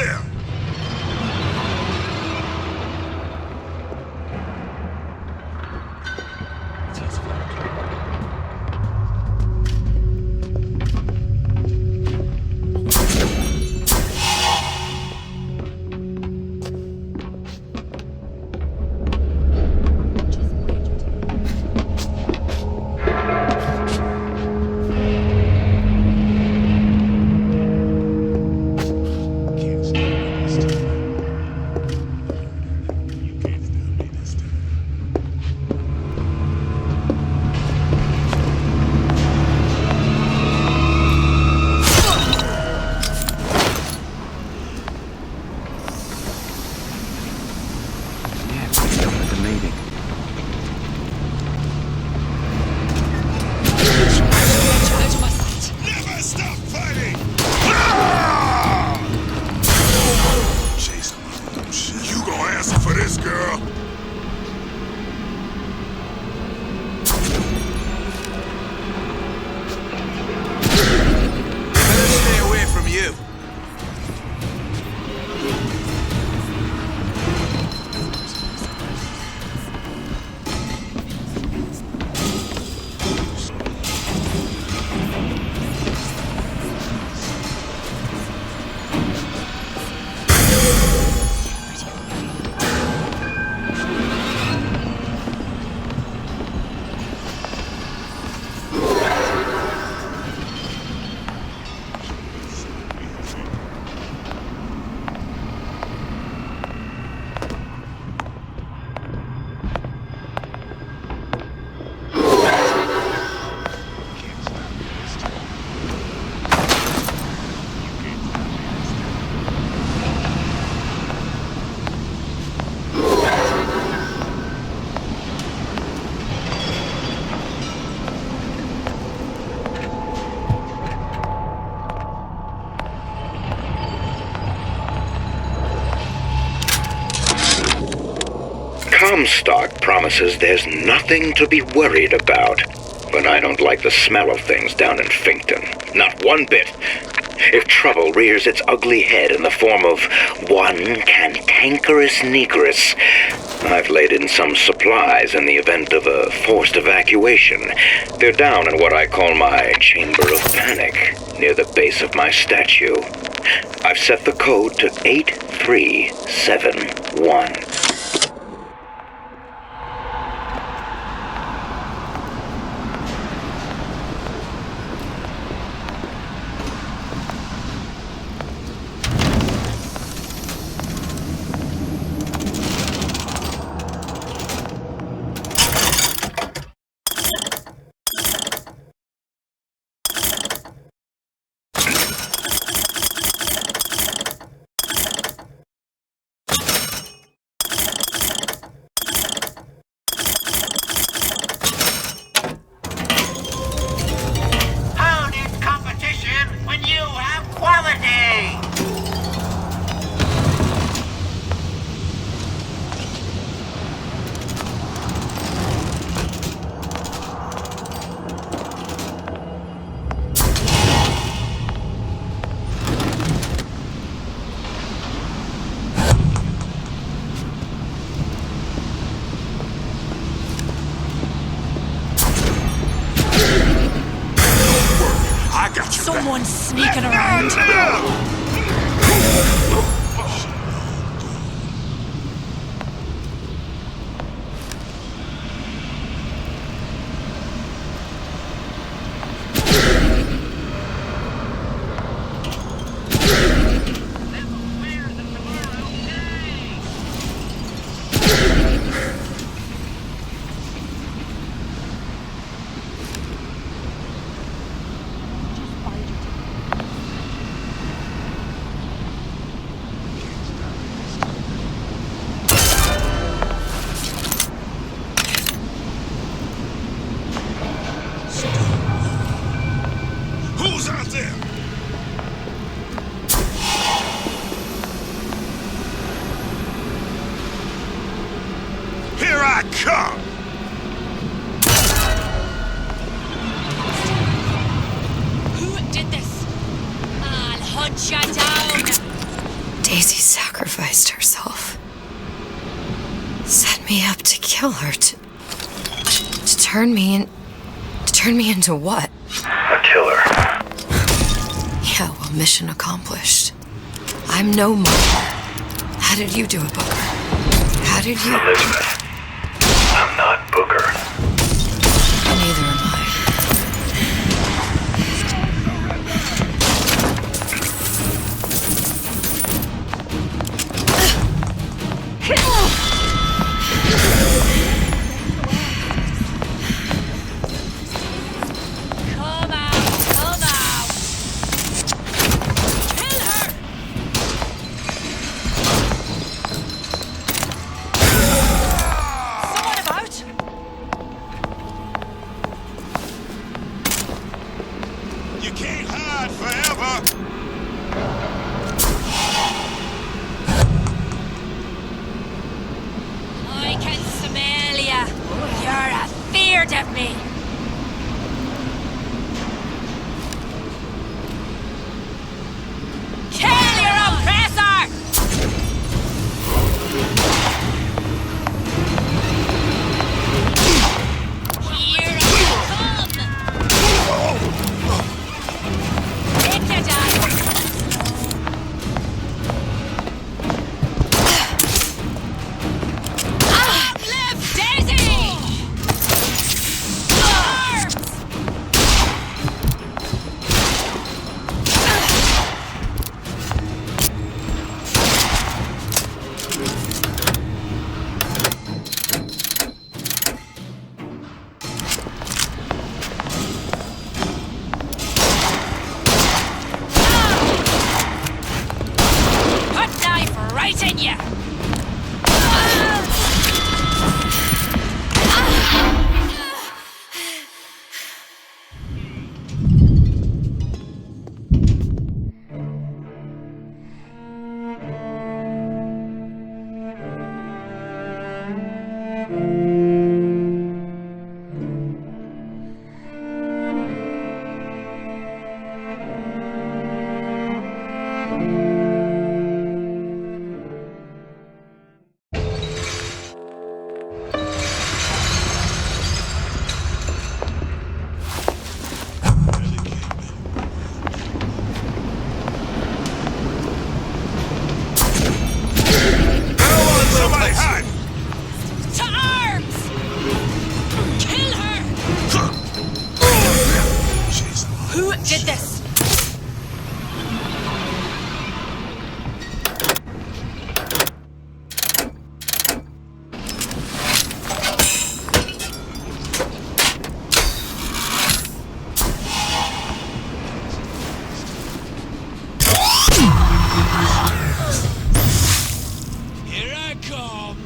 there? Comstock promises there's nothing to be worried about. But I don't like the smell of things down in Finkton. Not one bit. If trouble rears its ugly head in the form of one cantankerous negress, I've laid in some supplies in the event of a forced evacuation. They're down in what I call my chamber of panic, near the base of my statue. I've set the code to 8371. Someone's sneaking around. Daisy sacrificed herself. Set me up to kill her, to turn me into what? A killer. Yeah, well, mission accomplished. I'm no mother. How did you do it, Booker? How did you... Elizabeth, I'm not Booker. Neither am I. Come out! Kill her! Someone about? You can't hide forever. I can smell ya. You're afeard of me. Kill your oppressor! Here I come! Take your die! Live Daisy! Arms! Put knife right in you! Somebody hide! To arms! Kill her! Who did this? Here I come.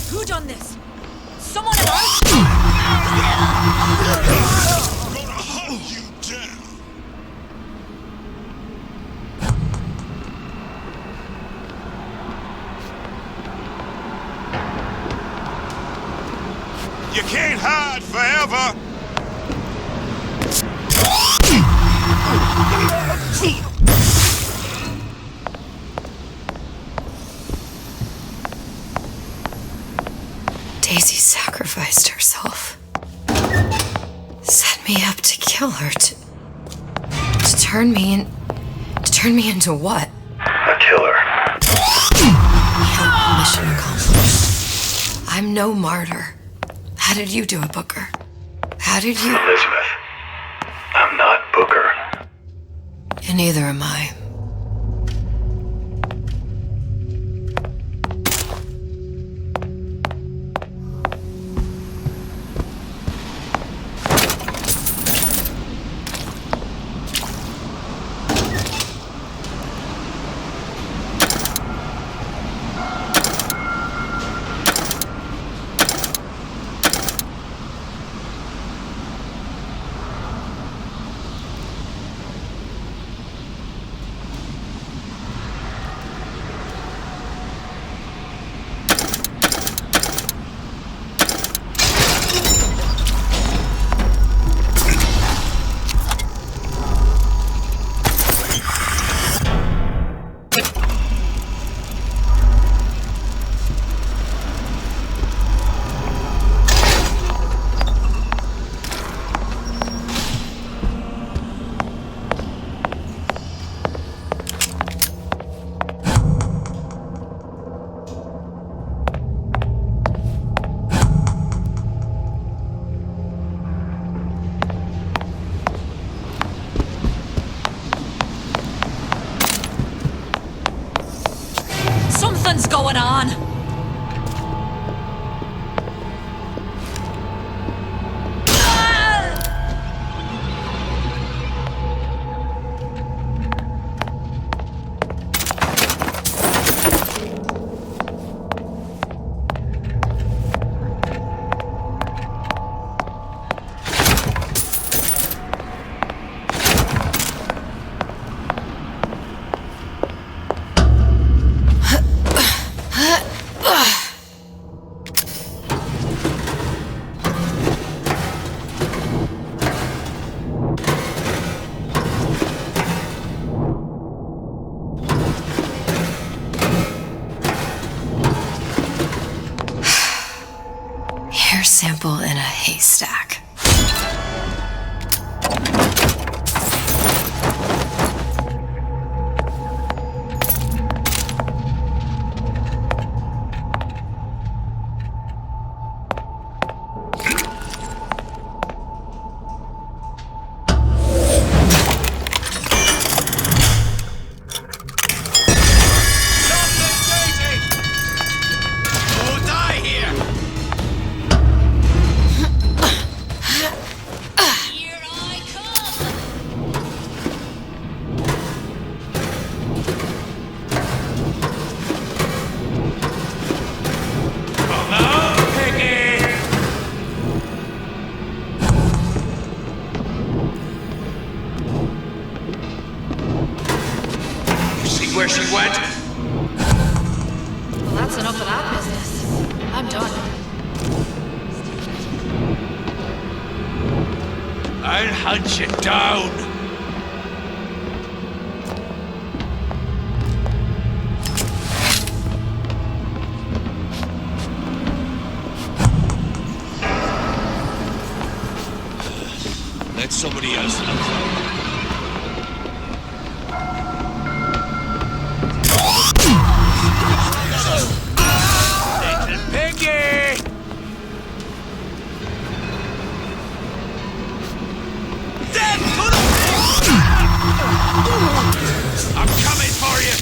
Who done this? Someone about? Gonna hunt you down. You can't hide forever. Daisy sacrificed herself. Set me up to kill her, to turn me into what? A killer. Yeah, mission accomplished. I'm no martyr. How did you do it, Booker? How did you... Elizabeth, I'm not Booker. And neither am I. Nothing's going on. Hair sample in a haystack. Where she went? Well, that's enough of that business. I'm done. I'll hunt you down. Let somebody else hunt. I'm coming for you!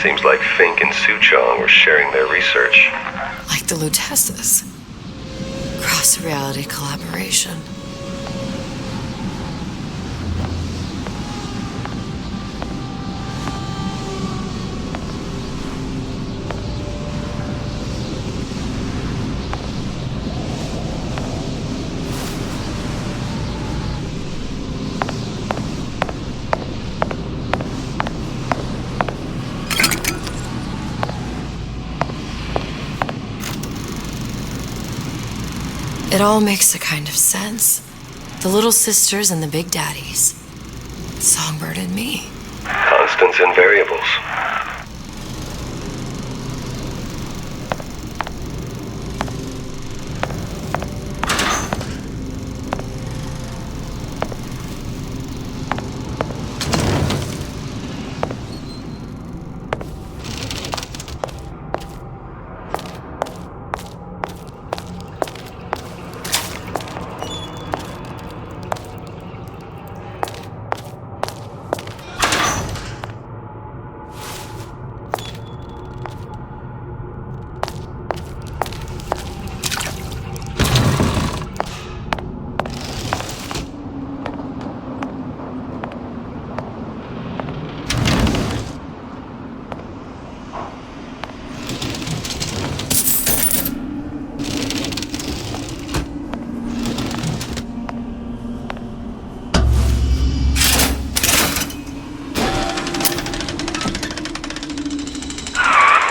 Seems like Fink and Suchong were sharing their research. Like the Lutesses. Cross Cross-reality collaboration. It all makes a kind of sense. The little sisters and the big daddies. Songbird and me. Constants and variables.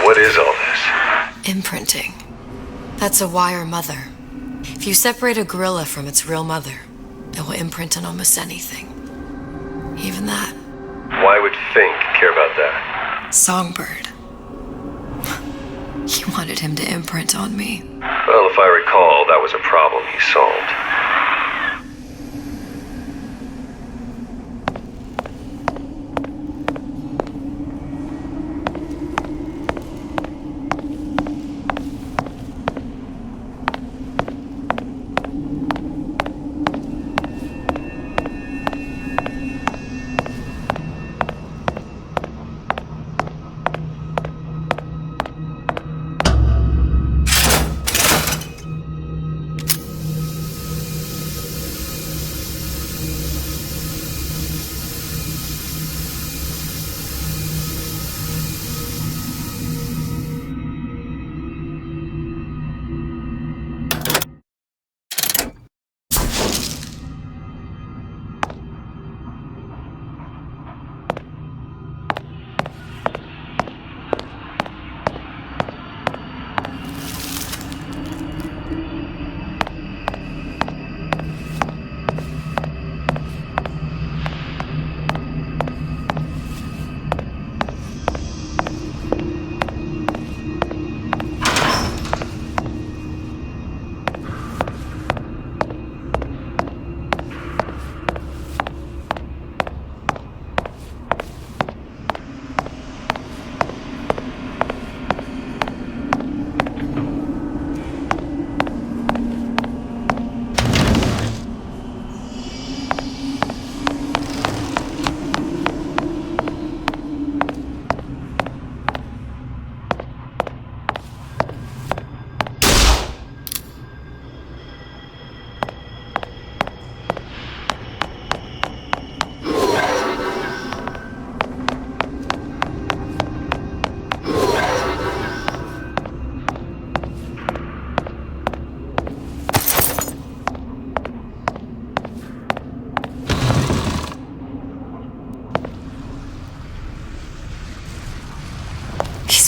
What is all this? Imprinting. That's a wire mother. If you separate a gorilla from its real mother, it will imprint on almost anything. Even that. Why would Fink care about that? Songbird. He wanted him to imprint on me. Well, if I recall, that was a problem he solved.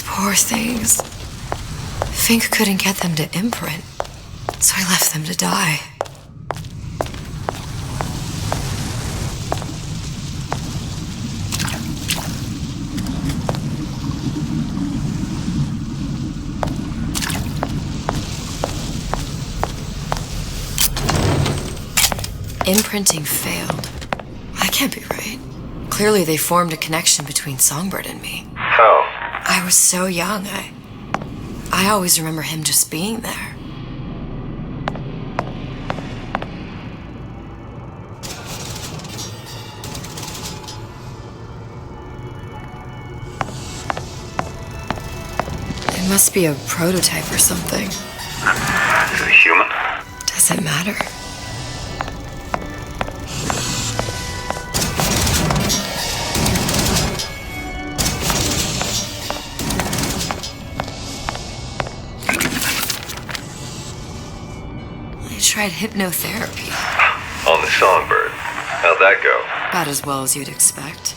Poor things. Fink couldn't get them to imprint, so I left them to die. Imprinting failed. That can't be right. Clearly they formed a connection between Songbird and me. How? I was so young, I always remember him just being there. It must be a prototype or something. Is it human? matter. I tried hypnotherapy. On the Songbird. How'd that go? About as well as you'd expect.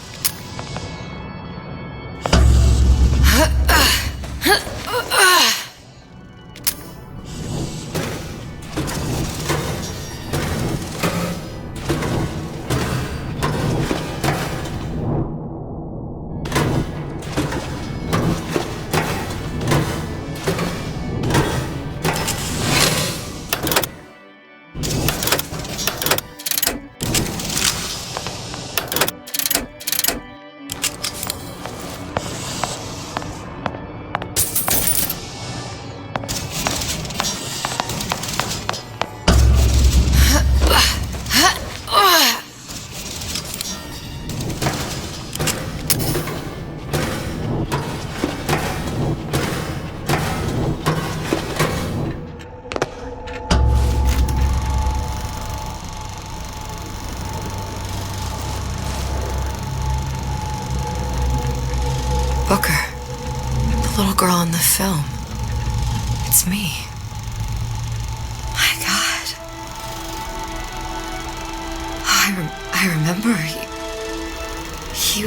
Booker. The little girl in the film. It's me. My God. I remember he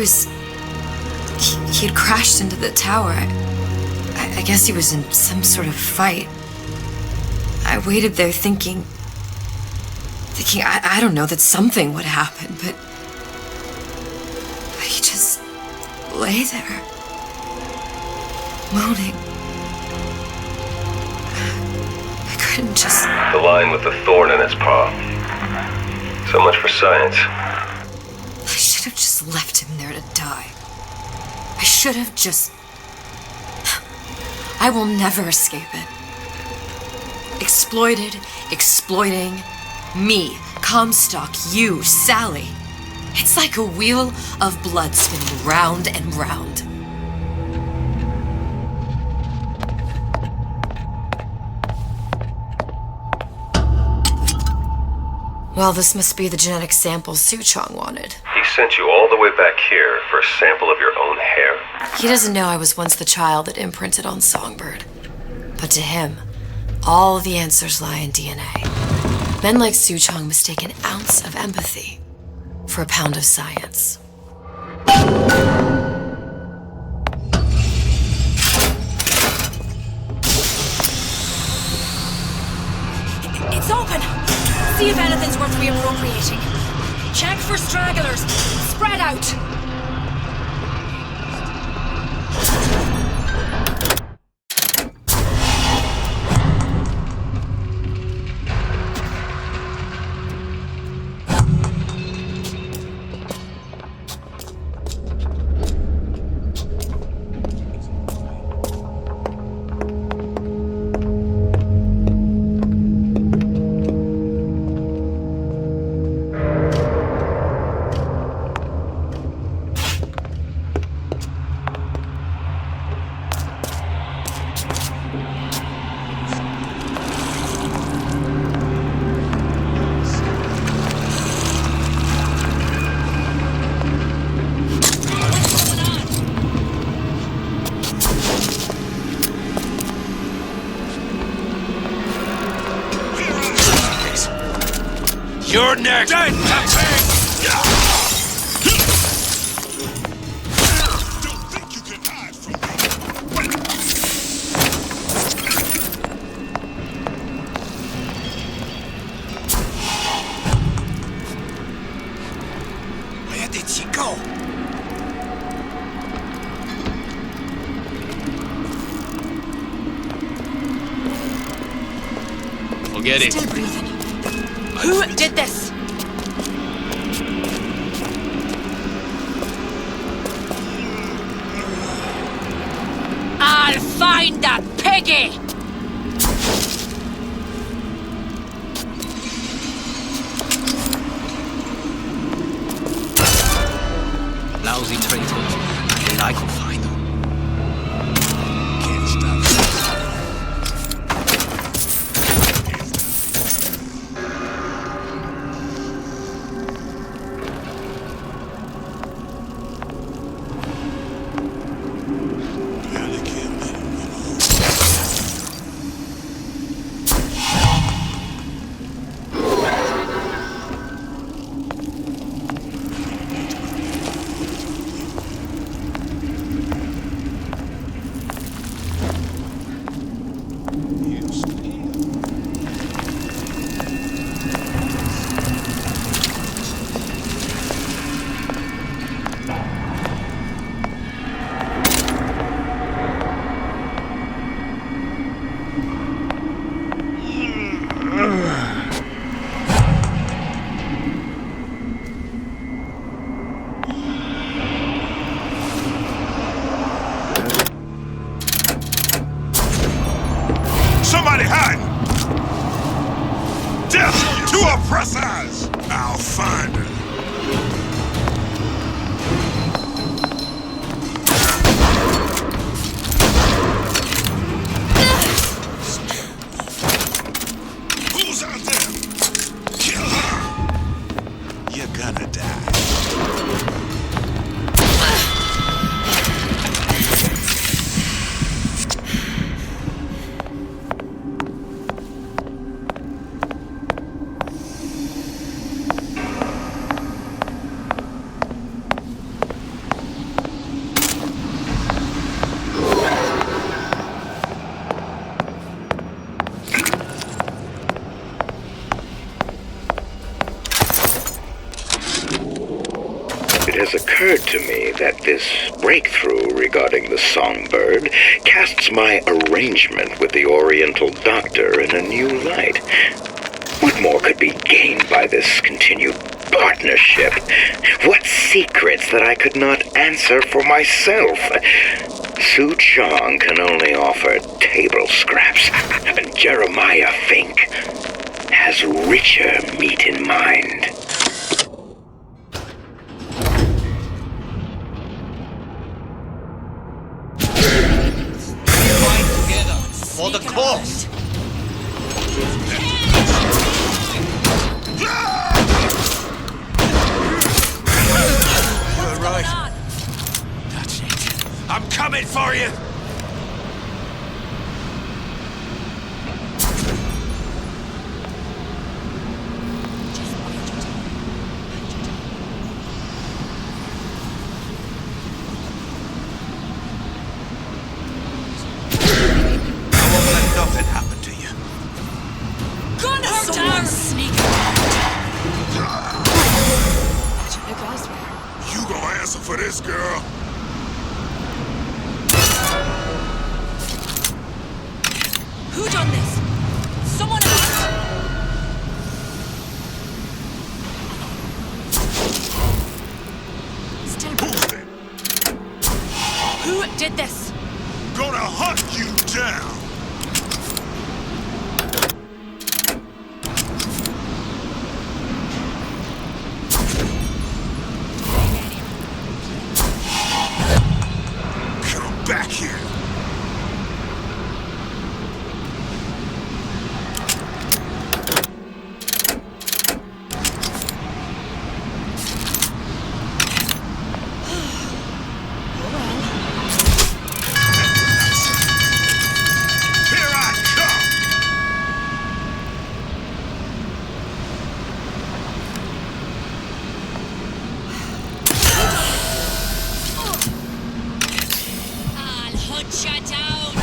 had crashed into the tower. I guess he was in some sort of fight. I waited there thinking I don't know, that something would happen, but he just lay there. Moaning. I couldn't just... The lion with the thorn in its paw. So much for science. I should have just left him there to die. I should have just... I will never escape it. Exploited, exploiting, me, Comstock, you, Sally. It's like a wheel of blood spinning round and round. Well, this must be the genetic sample Suchong wanted. He sent you all the way back here for a sample of your own hair? He doesn't know I was once the child that imprinted on Songbird. But to him, all the answers lie in DNA. Men like Suchong mistake an ounce of empathy for a pound of science. It's open! See if anything's worth reappropriating. Check for stragglers. Spread out! You're next! Don't think you can hide from me. Where did she go? Forget it. Still breathing. Who did this? I'll find that piggy! Lousy traitors. And I can find them. Can't stop. To oppressors! I'll find her. Who's out there? Kill her! You're gonna die. It has occurred to me that this breakthrough regarding the Songbird casts my arrangement with the Oriental Doctor in a new light. What more could be gained by this continued partnership? What secrets that I could not answer for myself? Su Chong can only offer table scraps, and Jeremiah Fink has richer meat in mind. For the cause! You're right. That's it. I'm coming for you! Nothing happened to you. Gun her down! Sneak You gonna answer for this, girl? Who done this? Someone else? Still. Who's it? Who did this? Gonna hunt you down. Come back here. Here I come. I'll hunt you down.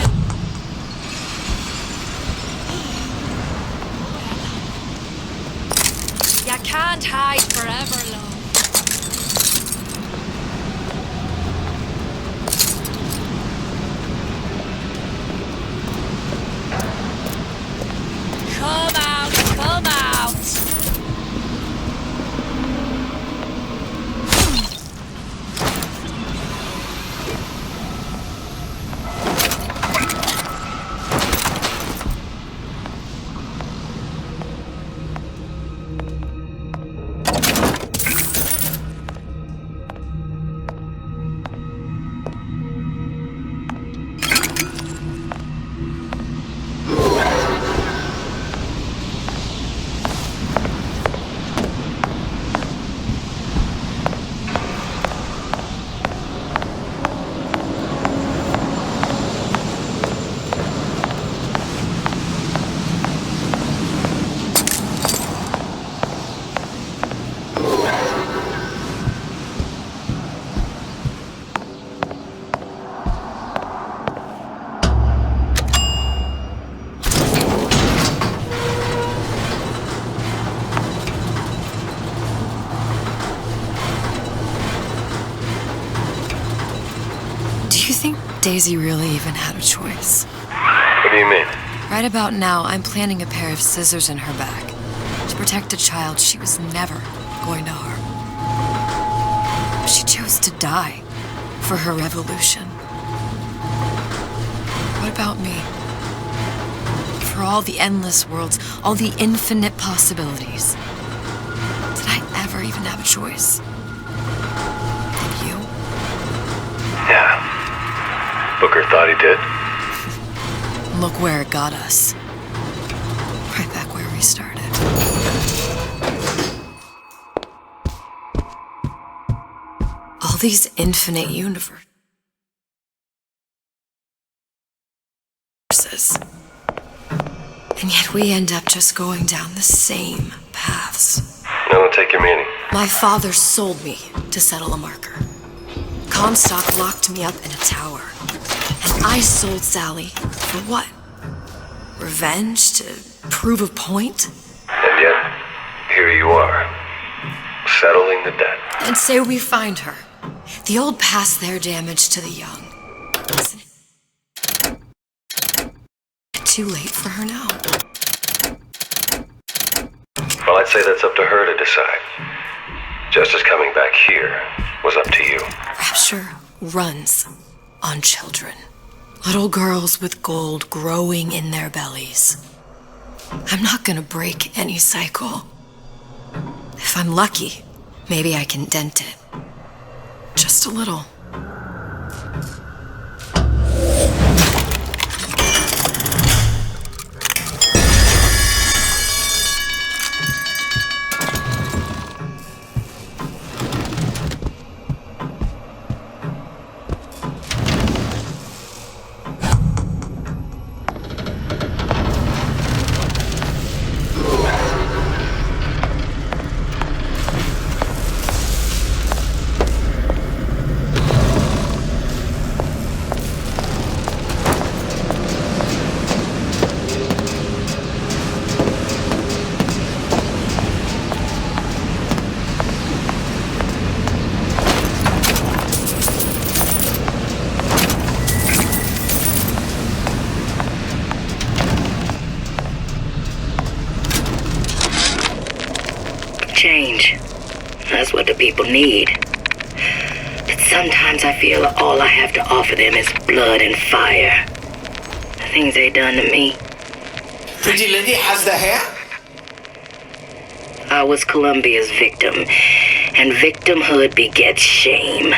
You can't hide forever, love. Come out, come out. Daisy really even had a choice. What do you mean? Right about now, I'm planting a pair of scissors in her back to protect a child she was never going to harm. But she chose to die for her revolution. What about me? For for all the endless worlds, all the infinite possibilities. Did I ever even have a choice? Did you? Yeah. Booker thought he did. Look where it got us. Right back where we started. All these infinite universes. And yet we end up just going down the same paths. I don't take your meaning. My father sold me to settle a marker. Comstock locked me up in a tower. And I sold Sally for what? Revenge? To prove a point? And yet, here you are, settling the debt. And say we find her. The old past their damage to the young. Isn't it too late for her now? Well, I'd say that's up to her to decide. Justice coming back here was up to you. Rapture runs on children. Little girls with gold growing in their bellies. I'm not gonna break any cycle. If I'm lucky, maybe I can dent it. Just a little. Change. That's what the people need. But sometimes I feel all I have to offer them is blood and fire. The things they done to me. Pretty lady has the hair? I was Columbia's victim, and victimhood begets shame.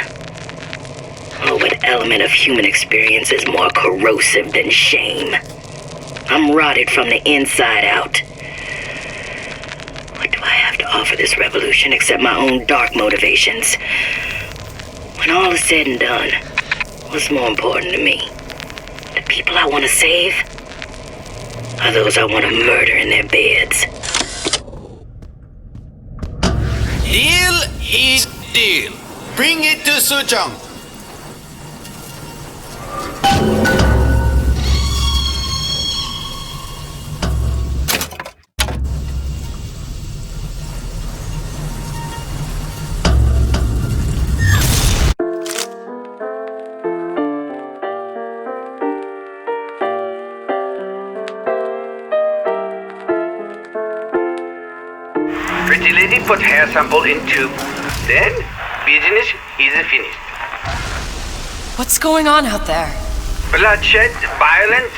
Oh, what element of human experience is more corrosive than shame? I'm rotted from the inside out. What do I have to offer this revolution except my own dark motivations? When all is said and done, what's more important to me? The people I want to save? Or those I want to murder in their beds? Deal is deal. Bring it to Suchong. Pretty lady put hair sample in tube. Then, business is finished. What's going on out there? Bloodshed, violence,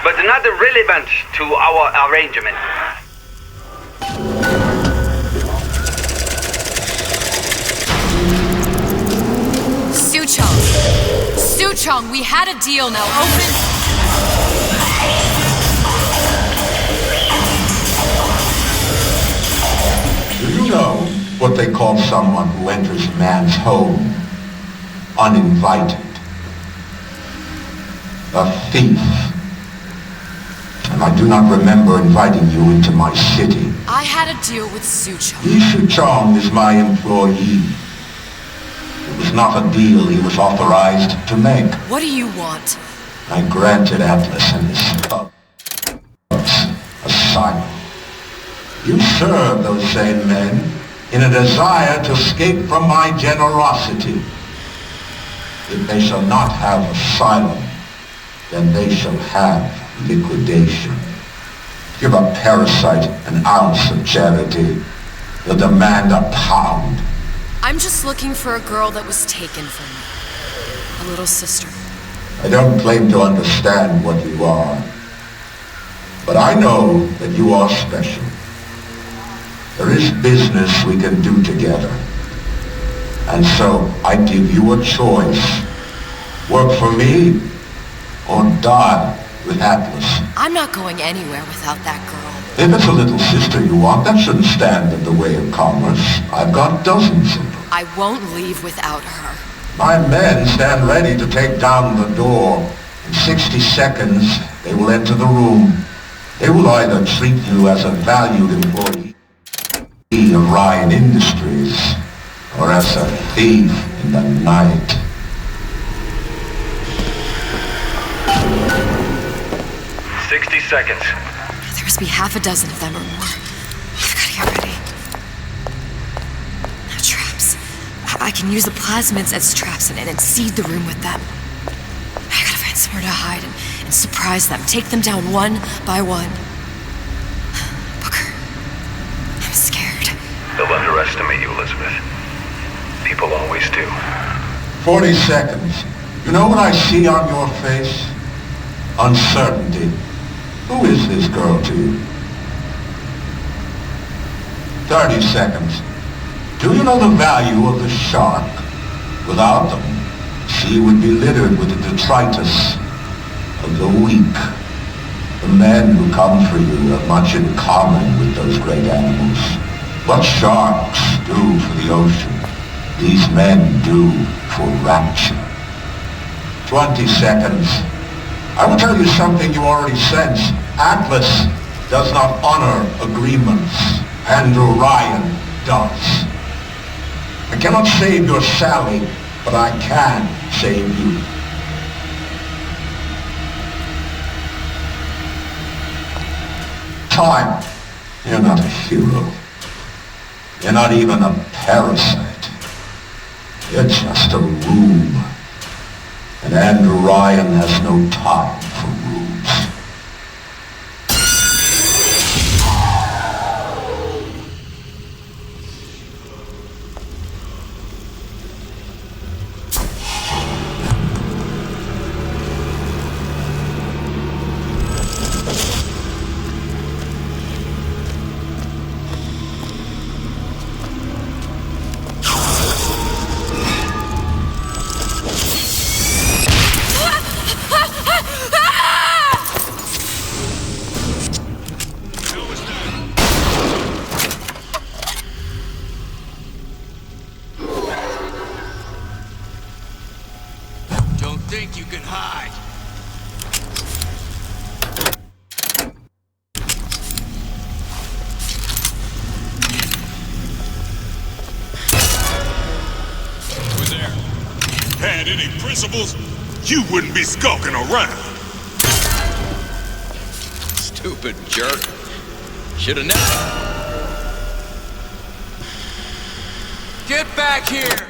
but not relevant to our arrangement. Suchong! Suchong, we had a deal, now open... Do you know what they call someone who enters man's home uninvited? A thief. And I do not remember inviting you into my city. I had a deal with Suchong. Yi Chong is my employee. It was not a deal he was authorized to make. What do you want? I granted Atlas and his pups asylum. You serve those same men in a desire to escape from my generosity. If they shall not have asylum, then they shall have liquidation. Give a parasite an ounce of charity, he'll demand a pound. I'm just looking for a girl that was taken from me. A little sister. I don't claim to understand what you are, But I know that you are special. There is business we can do together. And so I give you a choice. Work for me or die with Atlas. I'm not going anywhere without that girl. If it's a little sister you want, that shouldn't stand in the way of commerce. I've got dozens of them. I won't leave without her. My men stand ready to take down the door. In 60 seconds, they will enter the room. They will either treat you as a valued employee of Ryan Industries, or as a thief in the night. Seconds. There must be half a dozen of them or more. I've got to get ready. Now, traps. I can use the plasmids as traps and seed the room with them. I gotta find somewhere to hide and surprise them. Take them down one by one. Booker, I'm scared. They'll underestimate you, Elizabeth. People always do. 40 seconds. You know what I see on your face? Uncertainty. Who is this girl to you? 30 seconds. Do you know the value of the shark? Without them, the sea would be littered with the detritus of the weak. The men who come for you have much in common with those great animals. What sharks do for the ocean, these men do for rapture. 20 seconds. I will tell you something you already sense. Atlas does not honor agreements. Andrew Ryan does. I cannot save your Sally, but I can save you. Time. You're not a hero. You're not even a parasite. You're just a room. And Andrew Ryan has no time for rooms. Think you can hide. Over there. Had any principles, you wouldn't be skulking around. Stupid jerk. Should've never. Get back here!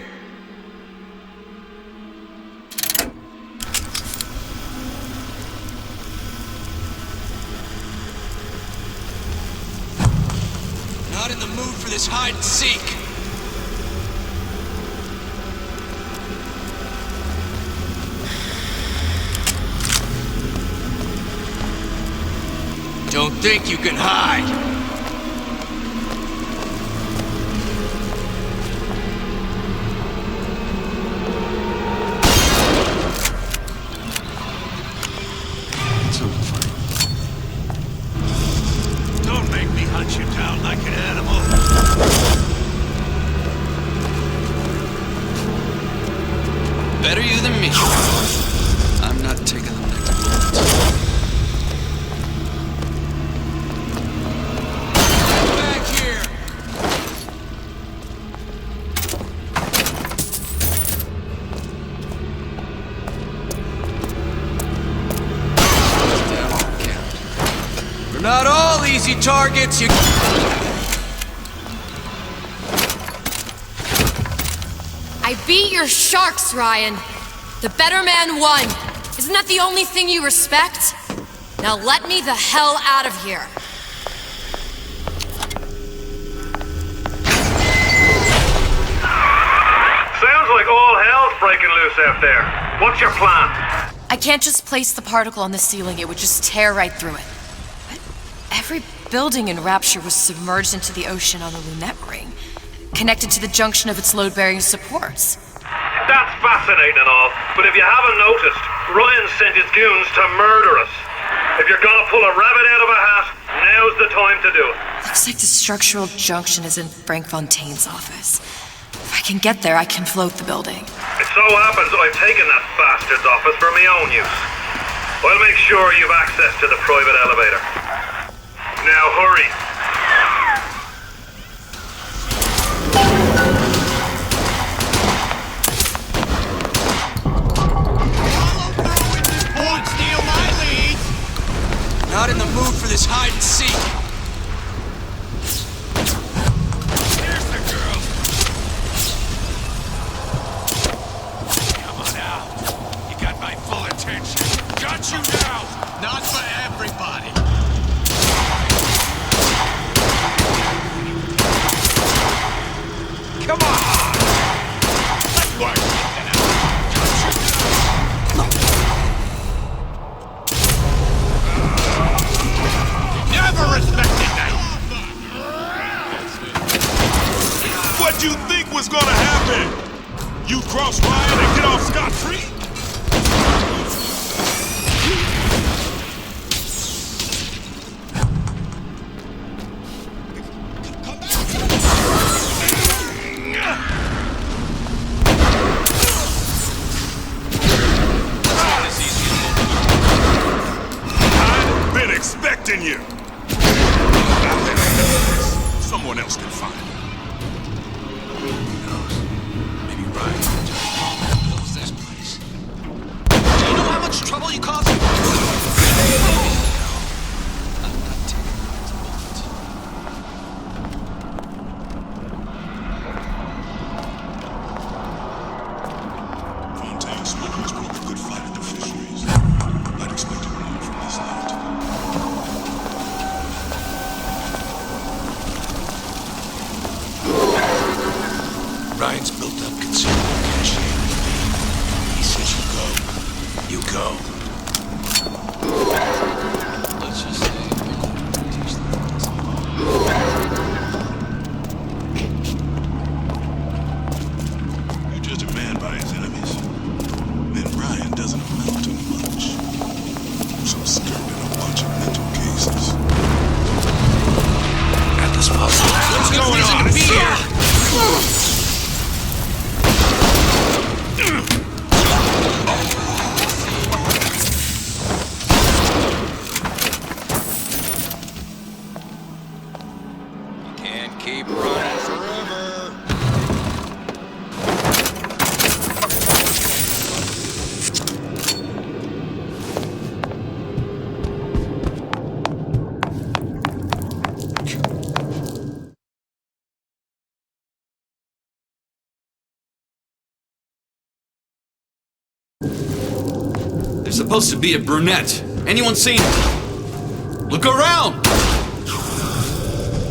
Not in the mood for this hide and seek. Don't think you can hide. It's over. Don't make me hunt you down like an animal. Better you than me. I'm not taking the next bullet. Back here! We're not all easy targets, you... I beat your sharks, Ryan. The better man won. Isn't that the only thing you respect? Now let me the hell out of here. Sounds like all hell's breaking loose out there. What's your plan? I can't just place the particle on the ceiling. It would just tear right through it. But Every building in Rapture was submerged into the ocean on the Lunette ring, connected to the junction of its load-bearing supports. That's fascinating and all, but if you haven't noticed, Ryan sent his goons to murder us. If you're gonna pull a rabbit out of a hat, now's the time to do it. Looks like the structural junction is in Frank Fontaine's office. If I can get there, I can float the building. It so happens I've taken that bastard's office for my own use. I'll make sure you've access to the private elevator. Now hurry. Not in the mood for this hide and seek. There's the girl. Come on out. You got my full attention. Got you now. Not for everybody. Come on. Let's work something out. Got you Never respected that. What you think was gonna happen? You cross Ryan and get off scot-free? I've been expecting you. Someone else can find him. Who knows? Maybe Ryan knows this place. Do you know how much trouble you caused? I'm not taking this bullet. Fontaine smugglers broke a good fight at the fisheries. I'd expected more from this lot. Ryan's built up considerable cash here. He says you go. Let's just say you're just a man by his enemies. Then Ryan doesn't amount to much. Some skirt and a bunch of mental cases. At this puzzle. What's going on? To be here. Can't keep running forever. There's supposed to be a brunette. Anyone seen her? Look around!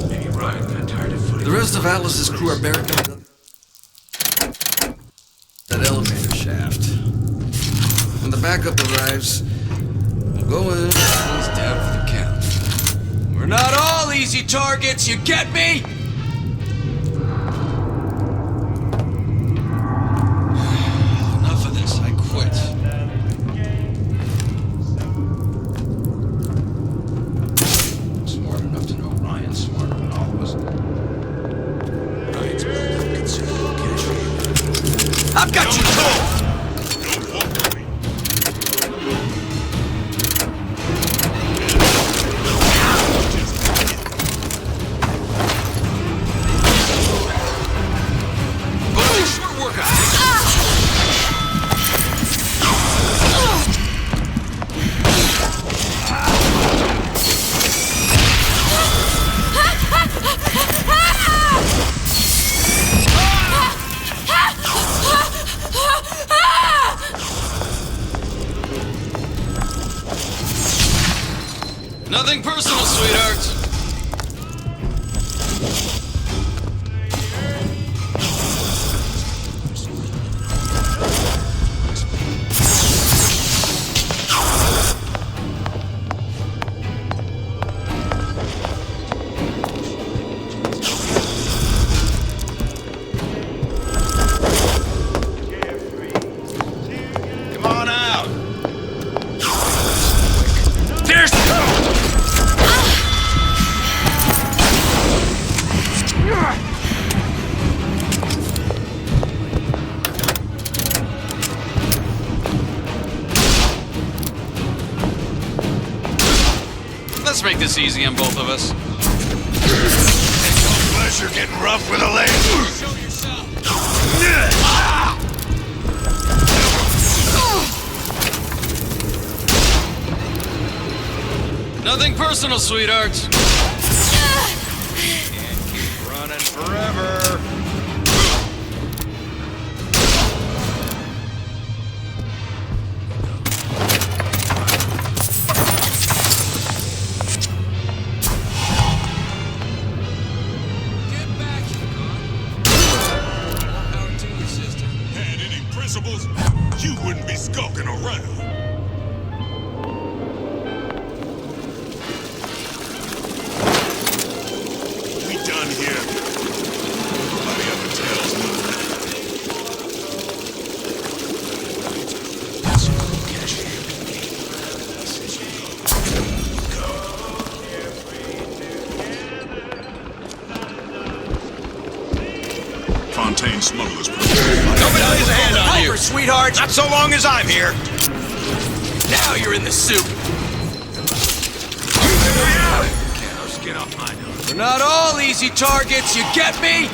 Maybe Ryan got tired of footing. The rest of Atlas's crew are barricaded up that elevator shaft. When the backup arrives, we'll go in and close down for the count. We're not all easy targets, you get me? Enough of this, I quit. Smart enough to know Ryan's smarter than all of us. Ryan's built up considerable cash. I've got you cold! Don't walk with me. Boys, we're working. this easy on both of us. It's no pleasure getting rough with a lady. Show yourself. Nothing personal, sweethearts. Can't keep running forever. You wouldn't be skulking around. We done here. Nobody ever tells me. Fontaine smugglers. Nobody lays a hand on you. Sweetheart, not so long as I'm here. Now you're in the soup. Get off my nose. We're not all easy targets, you get me?